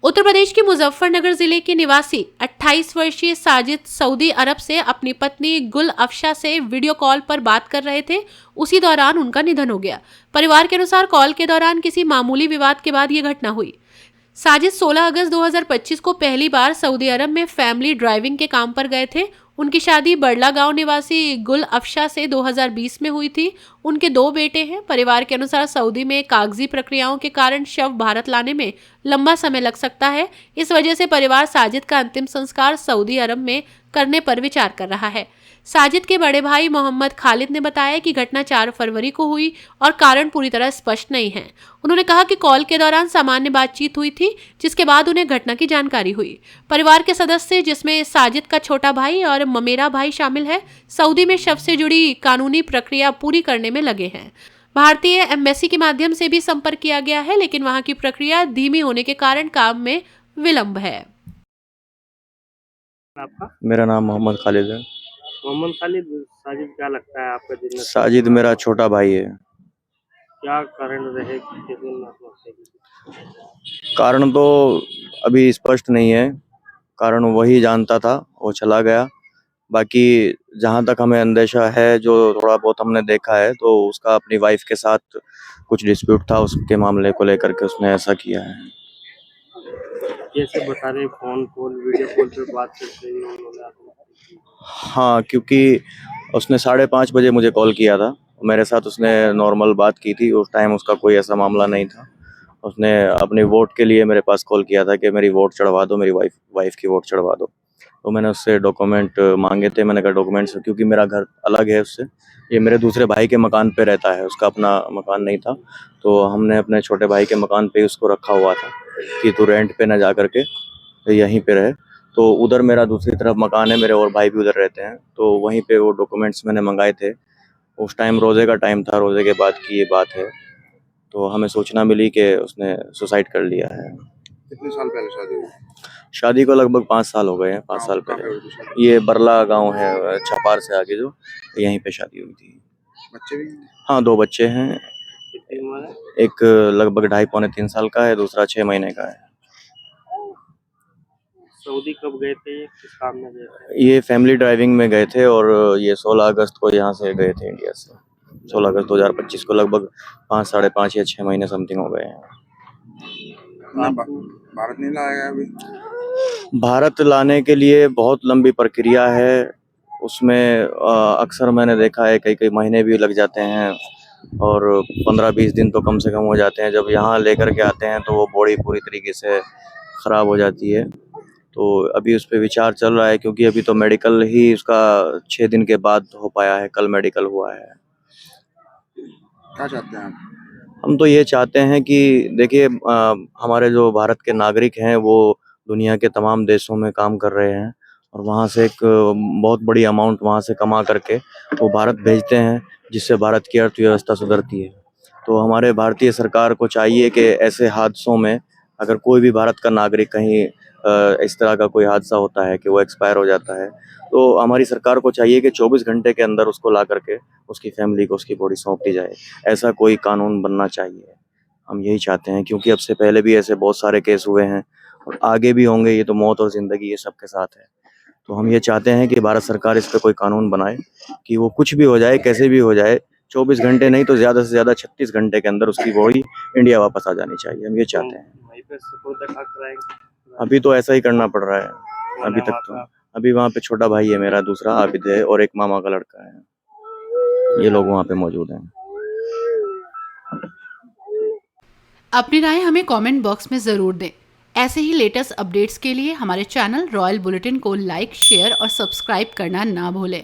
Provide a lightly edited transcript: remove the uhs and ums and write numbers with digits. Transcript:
उत्तर प्रदेश के मुजफ्फरनगर जिले के निवासी 28 वर्षीय साजिद सऊदी अरब से अपनी पत्नी गुल अफशा से वीडियो कॉल पर बात कर रहे थे। उसी दौरान उनका निधन हो गया। परिवार के अनुसार कॉल के दौरान किसी मामूली विवाद के बाद ये घटना हुई। साजिद 16 अगस्त 2025 को पहली बार सऊदी अरब में फैमिली ड्राइविंग के काम पर गए थे। उनकी शादी बड़ला गांव निवासी गुल अफशा से 2020 में हुई थी। उनके 2 बेटे हैं। परिवार के अनुसार सऊदी में कागजी प्रक्रियाओं के कारण शव भारत लाने में लंबा समय लग सकता है। इस वजह से परिवार साजिद का अंतिम संस्कार सऊदी अरब में करने पर विचार कर रहा है। साजिद के बड़े भाई मोहम्मद खालिद ने बताया कि घटना 4 फरवरी को हुई और कारण पूरी तरह स्पष्ट नहीं है। उन्होंने कहा कि कॉल के दौरान सामान्य बातचीत हुई थी, जिसके बाद उन्हें घटना की जानकारी हुई। परिवार के सदस्य, जिसमें साजिद का छोटा भाई और ममेरा भाई शामिल है, सऊदी में शव से जुड़ी कानूनी प्रक्रिया पूरी करने में लगे हैं। भारतीय एम्बेसी के माध्यम से भी संपर्क किया गया है, लेकिन वहां की प्रक्रिया धीमी होने के कारण काम में विलंब है। आपका? मेरा नाम मोहम्मद खालिद है। मोहम्मद खालिद, साजिद क्या लगता है आपका दिन में? साजिद मेरा छोटा भाई है। क्या कारण रहे कि दिन में आत्महत्या की? कारण तो अभी स्पष्ट नहीं है। कारण वही जानता था, वो चला गया। बाकी जहाँ तक हमें अंदेशा है, जो थोड़ा बहुत हमने देखा है, तो उसका अपनी वाइफ के साथ कुछ डिस्प्यूट था, उसके मामले को लेकर के उसने ऐसा किया है। जैसे बता रहे फोन कॉल वीडियो कॉल पे बात करते हुए उन्होंने आत्महत्या की। हाँ, क्योंकि उसने 5:30 बजे मुझे कॉल किया था। मेरे साथ उसने नॉर्मल बात की थी। उस टाइम उसका कोई ऐसा मामला नहीं था। उसने अपनी वोट के लिए मेरे पास कॉल किया था कि मेरी वोट चढ़वा दो, मेरी वाइफ की वोट चढ़वा दो। तो मैंने उससे डॉक्यूमेंट मांगे थे। मैंने कहा डॉक्यूमेंट्स, क्योंकि मेरा घर अलग है उससे, ये मेरे दूसरे भाई के मकान पे रहता है, उसका अपना मकान नहीं था। तो हमने अपने छोटे भाई के मकान पे उसको रखा हुआ था कि तू रेंट पे ना जा करके यहीं पे रहे। तो उधर मेरा दूसरी तरफ मकान है, मेरे और भाई भी उधर रहते हैं। तो वहीं पे वो डॉक्यूमेंट्स मैंने मंगाए थे। उस टाइम रोज़े का टाइम था, रोज़े के बाद की ये बात है। तो हमें सूचना मिली कि उसने सुसाइड कर लिया है। कितने साल पहले शादी हुई? शादी को लगभग 5 साल हो गए हैं, 5 साल पहले। ये बरला गांव है, छपार से आगे, जो यहीं पे शादी हुई थी। बच्चे भी? हाँ, 2 बच्चे हैं। कितनी उम्र है? एक लगभग 2.5 पौने 3 साल का है, दूसरा 6 महीने का है। सऊदी कब गए थे? किस काम में गए थे? ये फैमिली ड्राइविंग में गए थे और ये 16 अगस्त को यहाँ से गए थे, इंडिया से। 16 अगस्त 2025 को लगभग 5, साढ़े 5 या 6 महीने समथिंग हो गए हैं। भारत नहीं लाया अभी? भारत लाने के लिए बहुत लंबी प्रक्रिया है। उसमें अक्सर मैंने देखा है कई महीने भी लग जाते हैं और 15-20 दिन तो कम से कम हो जाते हैं। जब यहाँ लेकर के आते हैं तो वो बॉडी पूरी तरीके से ख़राब हो जाती है। तो अभी उस पे विचार चल रहा है, क्योंकि अभी तो मेडिकल ही उसका 6 दिन के बाद हो पाया है, कल मेडिकल हुआ है। क्या चाहते हैं आप? हम तो ये चाहते हैं कि देखिए, हमारे जो भारत के नागरिक हैं वो दुनिया के तमाम देशों में काम कर रहे हैं और वहाँ से एक बहुत बड़ी अमाउंट वहाँ से कमा करके वो भारत भेजते हैं, जिससे भारत की अर्थव्यवस्था सुधरती है। तो हमारे भारतीय सरकार को चाहिए कि ऐसे हादसों में अगर कोई भी भारत का नागरिक कहीं इस तरह का कोई हादसा होता है कि वो एक्सपायर हो जाता है, तो हमारी सरकार को चाहिए कि 24 घंटे के अंदर उसको ला करके उसकी फैमिली को उसकी बॉडी सौंप दी जाए। ऐसा कोई कानून बनना चाहिए। हम यही चाहते हैं, क्योंकि अब से पहले भी ऐसे बहुत सारे केस हुए हैं और आगे भी होंगे। ये तो मौत और ज़िंदगी ये सबके साथ है। तो हम ये चाहते हैं कि भारत सरकार इस पे कोई कानून बनाए कि वो कुछ भी हो जाए, कैसे भी हो जाए, 24 घंटे नहीं तो ज़्यादा से ज़्यादा 36 घंटे के अंदर उसकी बॉडी इंडिया वापस आ जानी चाहिए। हम ये चाहते हैं। वहीं पे सुपुर्द खाक कराएंगे? अभी तो ऐसा ही करना पड़ रहा है अभी तक तो। अभी वहाँ पे छोटा भाई है मेरा, दूसरा आबिद है और एक मामा का लड़का है। ये लोग वहाँ पे मौजूद हैं। अपनी राय हमें कमेंट बॉक्स में ज़रूर दें। ऐसे ही लेटेस्ट अपडेट्स के लिए हमारे चैनल रॉयल बुलेटिन को लाइक, शेयर और सब्सक्राइब करना ना भूलें।